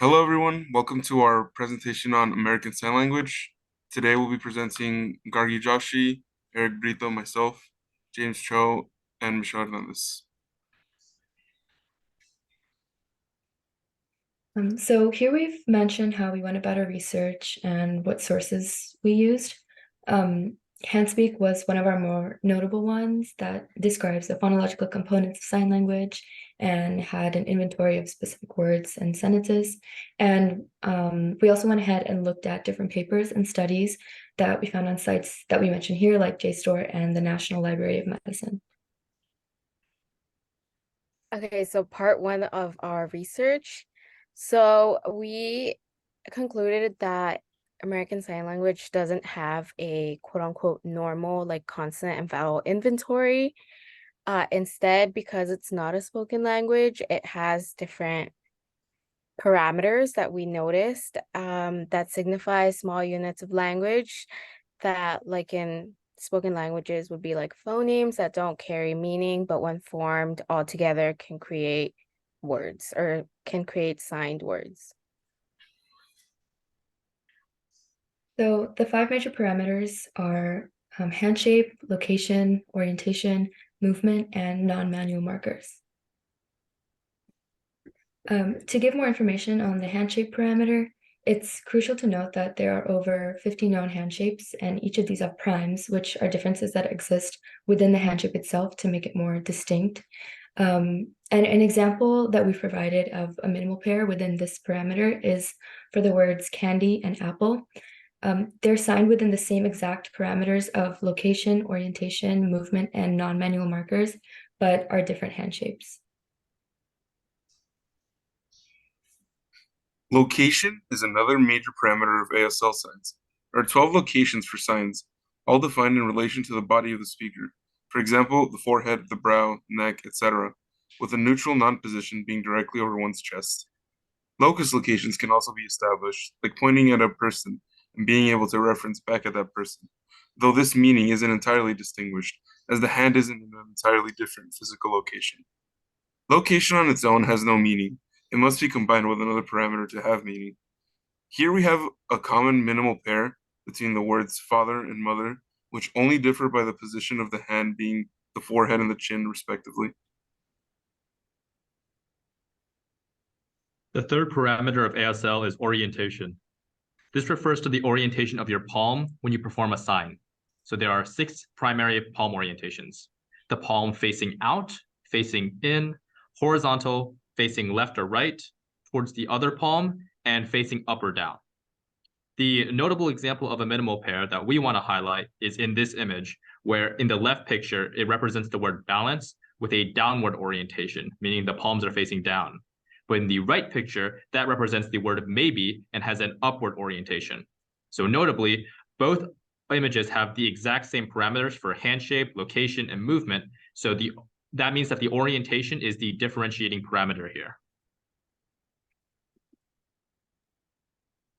Hello, everyone. Welcome to our presentation on American Sign Language. Today, we'll be presenting Gargi Joshi, Eric Brito, myself, James Cho, and Michelle Hernandez. So here we've mentioned how we went about our research and what sources we used. Handspeak was one of our more notable ones that describes the phonological components of sign language and had an inventory of specific words and sentences. And we also went ahead and looked at different papers and studies that we found on sites that we mentioned here, like JSTOR and the National Library of Medicine. Okay, so part one of our research. So we concluded that American Sign Language doesn't have a quote unquote normal like consonant and vowel inventory. Instead, because it's not a spoken language, it has different parameters that we noticed that signify small units of language that like in spoken languages would be like phonemes that don't carry meaning, but when formed all together can create words or can create signed words. So the five major parameters are hand shape, location, orientation, movement, and non-manual markers. To give more information on the hand shape parameter, it's crucial to note that there are over 50 known hand shapes, and each of these have primes, which are differences that exist within the hand shape itself to make it more distinct. And an example that we've provided of a minimal pair within this parameter is for the words candy and apple. They're signed within the same exact parameters of location, orientation, movement, and non-manual markers, but are different hand shapes. Location is another major parameter of ASL signs. There are 12 locations for signs, all defined in relation to the body of the speaker. For example, the forehead, the brow, neck, etc., with a neutral non-position being directly over one's chest. Locus locations can also be established, like pointing at a person and being able to reference back at that person, though this meaning isn't entirely distinguished, as the hand isn't in an entirely different physical location. Location on its own has no meaning. It must be combined with another parameter to have meaning. Here we have a common minimal pair between the words father and mother, which only differ by the position of the hand being the forehead and the chin, respectively. The third parameter of ASL is orientation. This refers to the orientation of your palm when you perform a sign. So there are 6 primary palm orientations. The palm facing out, facing in, horizontal, facing left or right, towards the other palm, and facing up or down. The notable example of a minimal pair that we want to highlight is in this image, where in the left picture, it represents the word balance with a downward orientation, meaning the palms are facing down. But in the right picture, that represents the word maybe and has an upward orientation. So notably, both images have the exact same parameters for hand shape, location, and movement. So that means that the orientation is the differentiating parameter here.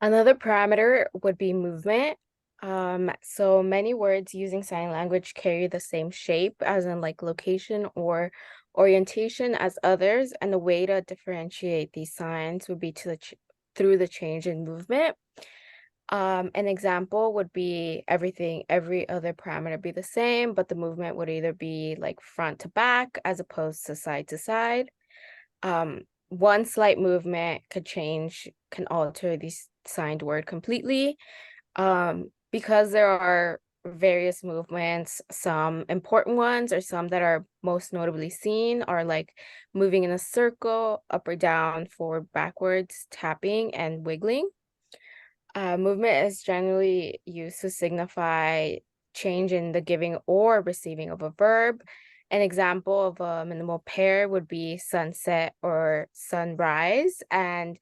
Another parameter would be movement. So many words using sign language carry the same shape as in like location or orientation as others, and the way to differentiate these signs would be through the change in movement. An example would be every other parameter be the same, but the movement would either be like front to back as opposed to side to side. One slight movement can alter these signed word completely. Because there are various movements, some important ones or some that are most notably seen are like moving in a circle, up or down, forward, backwards, tapping, and wiggling. Movement is generally used to signify change in the giving or receiving of a verb. An example of a minimal pair would be sunset or sunrise. And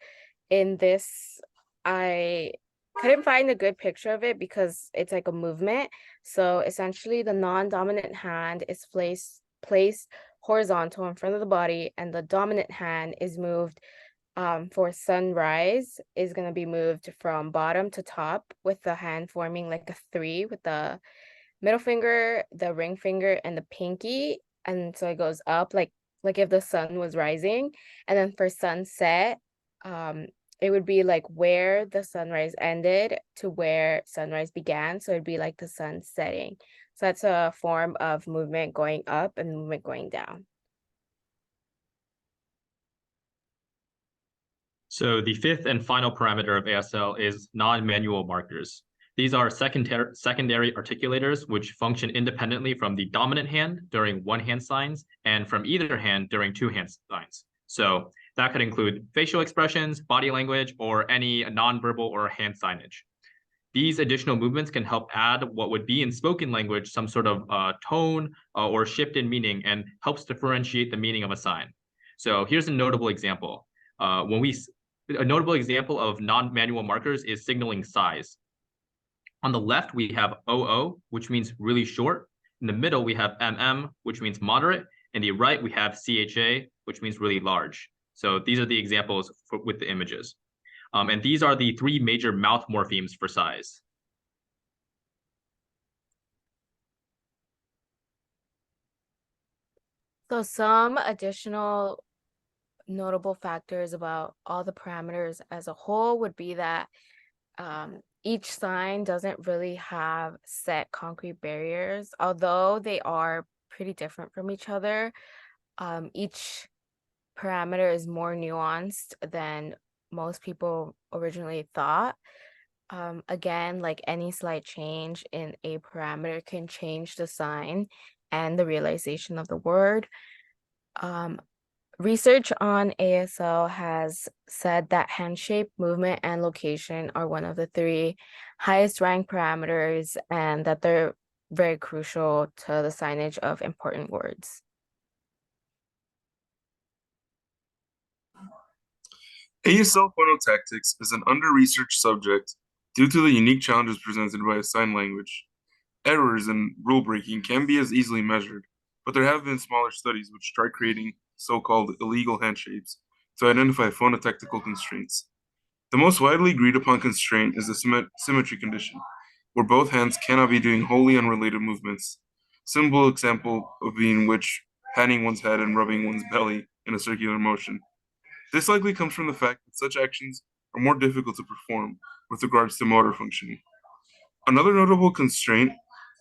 in this, I couldn't find a good picture of it because it's like a movement. So essentially, the non-dominant hand is placed horizontal in front of the body, and the dominant hand is moved for sunrise is going to be moved from bottom to top with the hand forming like a 3 with the middle finger, the ring finger, and the pinky. And so it goes up like if the sun was rising. And then for sunset, it would be like where the sunrise ended to where sunrise began. So it'd be like the sun setting. So that's a form of movement going up and movement going down. So the fifth and final parameter of ASL is non-manual markers. These are secondary articulators which function independently from the dominant hand during one-hand signs and from either hand during two-hand signs. So that could include facial expressions, body language, or any nonverbal or hand signage. These additional movements can help add what would be in spoken language some sort of tone or shift in meaning and helps differentiate the meaning of a sign. So here's a notable example. A notable example of non-manual markers is signaling size. On the left, we have OO, which means really short. In the middle, we have MM, which means moderate. In the right, we have CHA, which means really large. So these are the examples with the images. And these are the three major mouth morphemes for size. So some additional notable factors about all the parameters as a whole would be that each sign doesn't really have set concrete barriers, although they are pretty different from each other. Each parameter is more nuanced than most people originally thought. Again, like any slight change in a parameter can change the sign and the realization of the word. Research on ASL has said that hand shape, movement, and location are one of the three highest ranked parameters and that they're very crucial to the signage of important words. ASL phonotactics is an under-researched subject due to the unique challenges presented by a sign language. Errors in rule breaking can be as easily measured, but there have been smaller studies which try creating so-called illegal handshapes to identify phonotactical constraints. The most widely agreed upon constraint is the symmetry condition, where both hands cannot be doing wholly unrelated movements. Simple example of being which patting one's head and rubbing one's belly in a circular motion. This likely comes from the fact that such actions are more difficult to perform with regards to motor functioning. Another notable constraint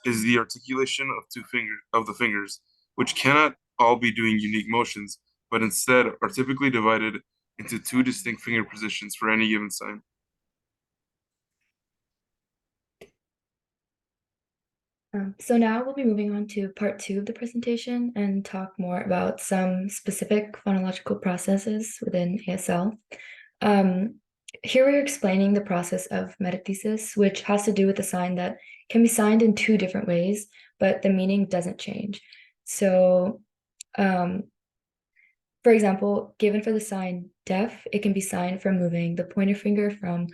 is the articulation of the fingers, which cannot all be doing unique motions, but instead are typically divided into two distinct finger positions for any given sign. So now we'll be moving on to part 2 of the presentation and talk more about some specific phonological processes within ASL. Here we're explaining the process of metathesis, which has to do with a sign that can be signed in two different ways, but the meaning doesn't change. So, for example, given for the sign deaf, it can be signed from moving the pointer finger from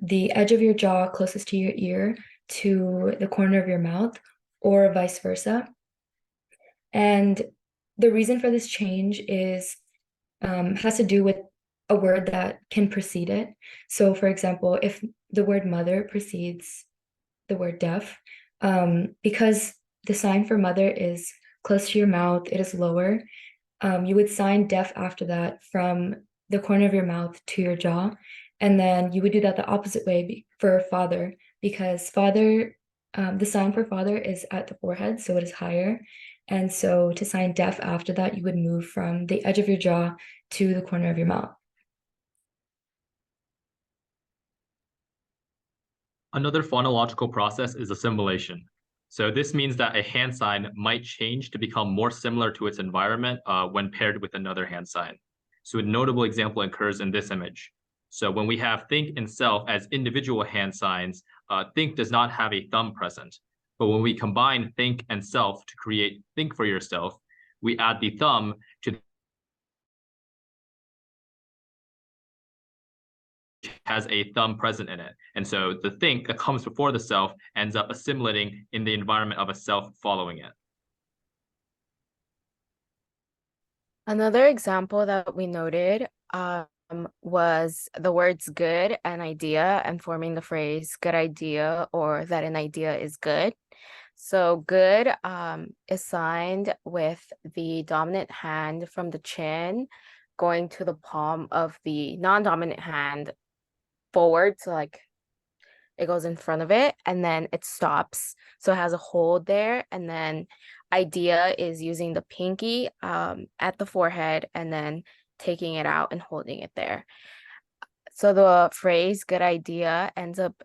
the edge of your jaw closest to your ear to the corner of your mouth, or vice versa. And the reason for this change is has to do with a word that can precede it. So, for example, if the word mother precedes the word deaf, because the sign for mother is close to your mouth, it is lower, you would sign deaf after that from the corner of your mouth to your jaw. And then you would do that the opposite way for father, because father, the sign for father is at the forehead, so it is higher. And so to sign deaf after that, you would move from the edge of your jaw to the corner of your mouth. Another phonological process is assimilation. So this means that a hand sign might change to become more similar to its environment when paired with another hand sign. So a notable example occurs in this image. So when we have think and self as individual hand signs, think does not have a thumb present. But when we combine think and self to create think for yourself, we add the thumb to has a thumb present in it. And so the think that comes before the self ends up assimilating in the environment of a self following it. Another example that we noted was the words good and idea and forming the phrase good idea or that an idea is good. So good is signed with the dominant hand from the chin going to the palm of the non-dominant hand forward, so like it goes in front of it, and then it stops. So it has a hold there, and then idea is using the pinky at the forehead and then taking it out and holding it there. So the phrase good idea ends up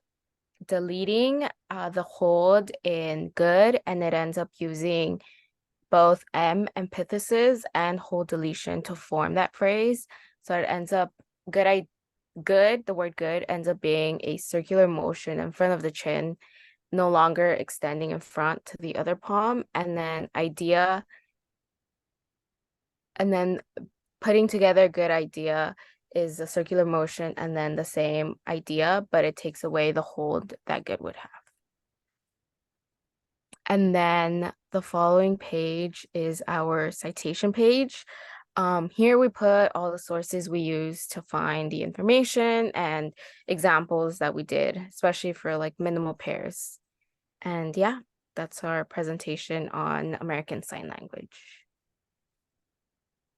deleting the hold in good, and it ends up using both M antithesis and hold deletion to form that phrase. So it ends up good, the word good ends up being a circular motion in front of the chin, no longer extending in front to the other palm, and then idea, and then putting together good idea is a circular motion and then the same idea, but it takes away the hold that good would have. And then the following page is our citation page. Here we put all the sources we use to find the information and examples that we did, especially for like minimal pairs. And yeah, that's our presentation on American Sign Language.